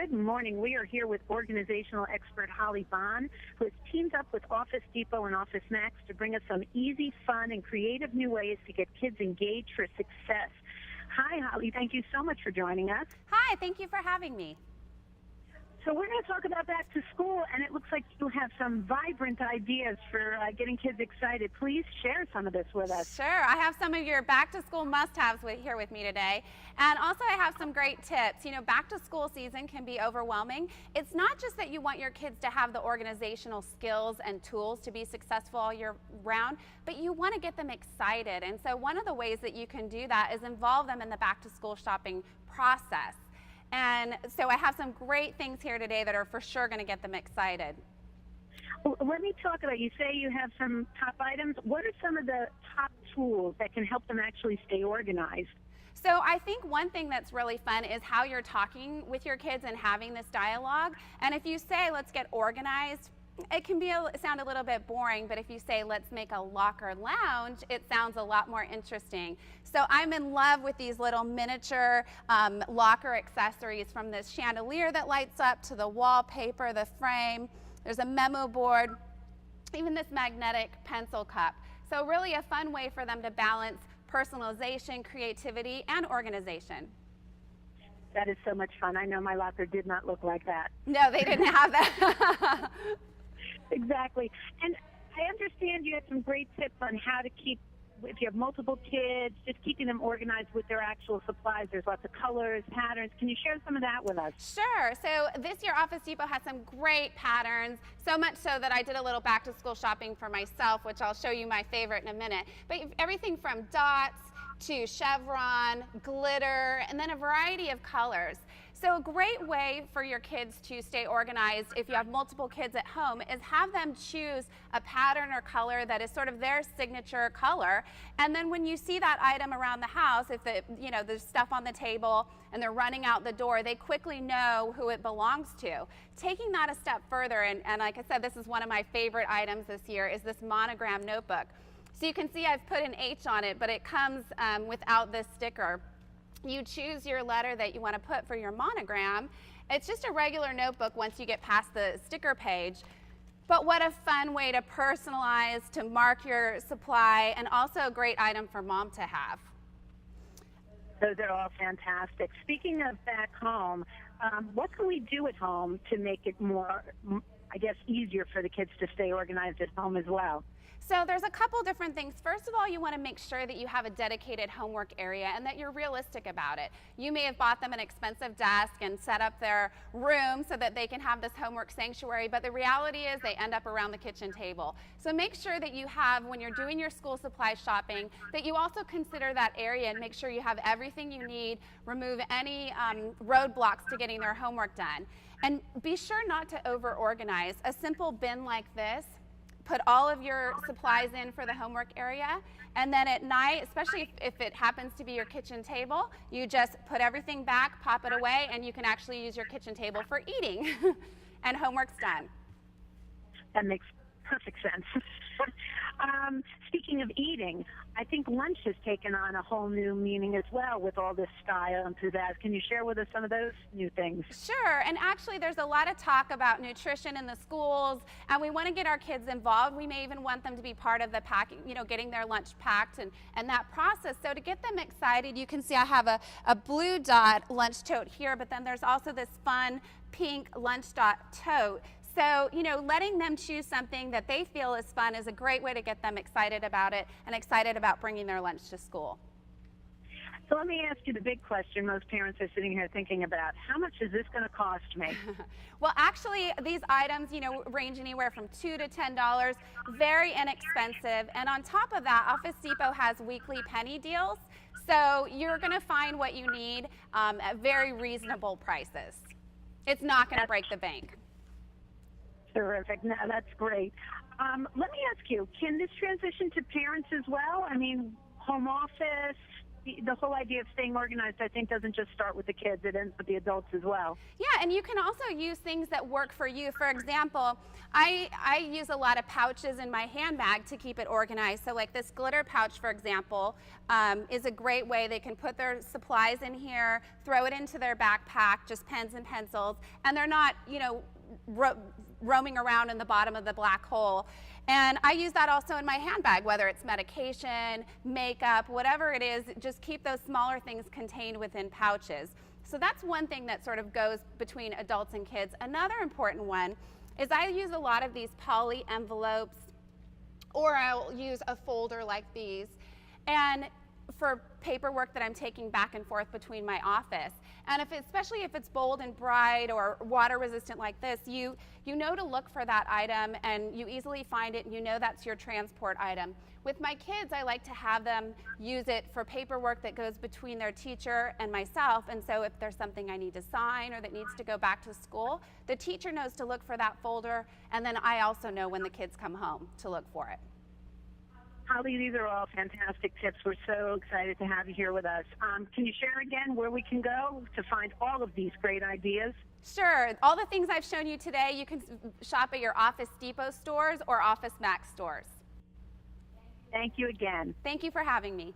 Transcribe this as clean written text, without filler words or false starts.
Good morning. We are here with organizational expert Holly Bond, who has teamed up with Office Depot and Office Max to bring us some easy, fun, and creative new ways to get kids engaged for success. Hi, Holly. Thank you so much for joining us. Hi, thank you for having me. So we're going to talk about back to school, and it looks like you have some vibrant ideas for getting kids excited. Please share some of this with us. Sure, I have some of your back to school must-haves here with me today. And also I have some great tips. You know, back to school season can be overwhelming. It's not just that you want your kids to have the organizational skills and tools to be successful all year round, but you want to get them excited. And so one of the ways that you can do that is involve them in the back to school shopping process. And so I have some great things here today that are for sure going to get them excited. Well, let me talk about, you say you have some top items. What are some of the top tools that can help them actually stay organized? So I think one thing that's really fun is how you're talking with your kids and having this dialogue. And if you say, let's get organized, it can sound a little bit boring, but if you say, let's make a locker lounge, it sounds a lot more interesting. So I'm in love with these little miniature locker accessories, from this chandelier that lights up to the wallpaper, the frame. There's a memo board, even this magnetic pencil cup. So really a fun way for them to balance personalization, creativity, and organization. That is so much fun. I know my locker did not look like that. No, they didn't have that. Exactly. And I understand you have some great tips on how to keep, if you have multiple kids, just keeping them organized with their actual supplies. There's lots of colors, patterns. Can you share some of that with us? Sure. So this year Office Depot has some great patterns, so much so that I did a little back to school shopping for myself, which I'll show you my favorite in a minute. But everything from dots to chevron, glitter, and then a variety of colors. So a great way for your kids to stay organized, if you have multiple kids at home, is have them choose a pattern or color that is sort of their signature color. And then when you see that item around the house, if there's stuff on the table and they're running out the door, they quickly know who it belongs to. Taking that a step further, and like I said, this is one of my favorite items this year, is this monogram notebook. So you can see I've put an H on it, but it comes without this sticker. You choose your letter that you want to put for your monogram. It's just a regular notebook once you get past the sticker page. But what a fun way to personalize, to mark your supply, and also a great item for mom to have. Those are all fantastic. Speaking of back home, what can we do at home to make it more, I guess, easier for the kids to stay organized at home as well? So there's a couple different things. First of all, you want to make sure that you have a dedicated homework area and that you're realistic about it. You may have bought them an expensive desk and set up their room so that they can have this homework sanctuary, but the reality is they end up around the kitchen table. So make sure that you have, when you're doing your school supply shopping, that you also consider that area and make sure you have everything you need, remove any roadblocks to getting their homework done. And be sure not to over-organize. A simple bin like this, put all of your supplies in for the homework area, and then at night, especially if it happens to be your kitchen table, you just put everything back, pop it away, and you can actually use your kitchen table for eating, and homework's done. That makes perfect sense. Speaking of eating, I think lunch has taken on a whole new meaning as well with all this style and pizzazz. Can you share with us some of those new things? Sure, and actually there's a lot of talk about nutrition in the schools, and we want to get our kids involved. We may even want them to be part of the packing, getting their lunch packed and that process. So to get them excited, you can see I have a blue dot lunch tote here, but then there's also this fun pink lunch dot tote. So, letting them choose something that they feel is fun is a great way to get them excited about it and excited about bringing their lunch to school. So let me ask you the big question most parents are sitting here thinking about. How much is this going to cost me? Well, actually, these items, range anywhere from $2 to $10, very inexpensive. And on top of that, Office Depot has weekly penny deals. So you're going to find what you need at very reasonable prices. It's not going to break the bank. Terrific. No, that's great. Let me ask you, can this transition to parents as well? I mean, home office, the whole idea of staying organized, I think, doesn't just start with the kids. It ends with the adults as well. Yeah, and you can also use things that work for you. For example, I use a lot of pouches in my handbag to keep it organized. So like this glitter pouch, for example, is a great way. They can put their supplies in here, throw it into their backpack, just pens and pencils, and they're not, you know, roaming around in the bottom of the black hole. And I use that also in my handbag, whether it's medication, makeup, whatever it is, just keep those smaller things contained within pouches. So that's one thing that sort of goes between adults and kids. Another important one is I use a lot of these poly envelopes, or I'll use a folder like these, and for paperwork that I'm taking back and forth between my office. And especially if it's bold and bright or water resistant like this, you know to look for that item, and you easily find it, and you know that's your transport item. With my kids, I like to have them use it for paperwork that goes between their teacher and myself, and so if there's something I need to sign or that needs to go back to school, the teacher knows to look for that folder, and then I also know when the kids come home to look for it. Holly, these are all fantastic tips. We're so excited to have you here with us. Can you share again where we can go to find all of these great ideas? Sure. All the things I've shown you today, you can shop at your Office Depot stores or Office Max stores. Thank you again. Thank you for having me.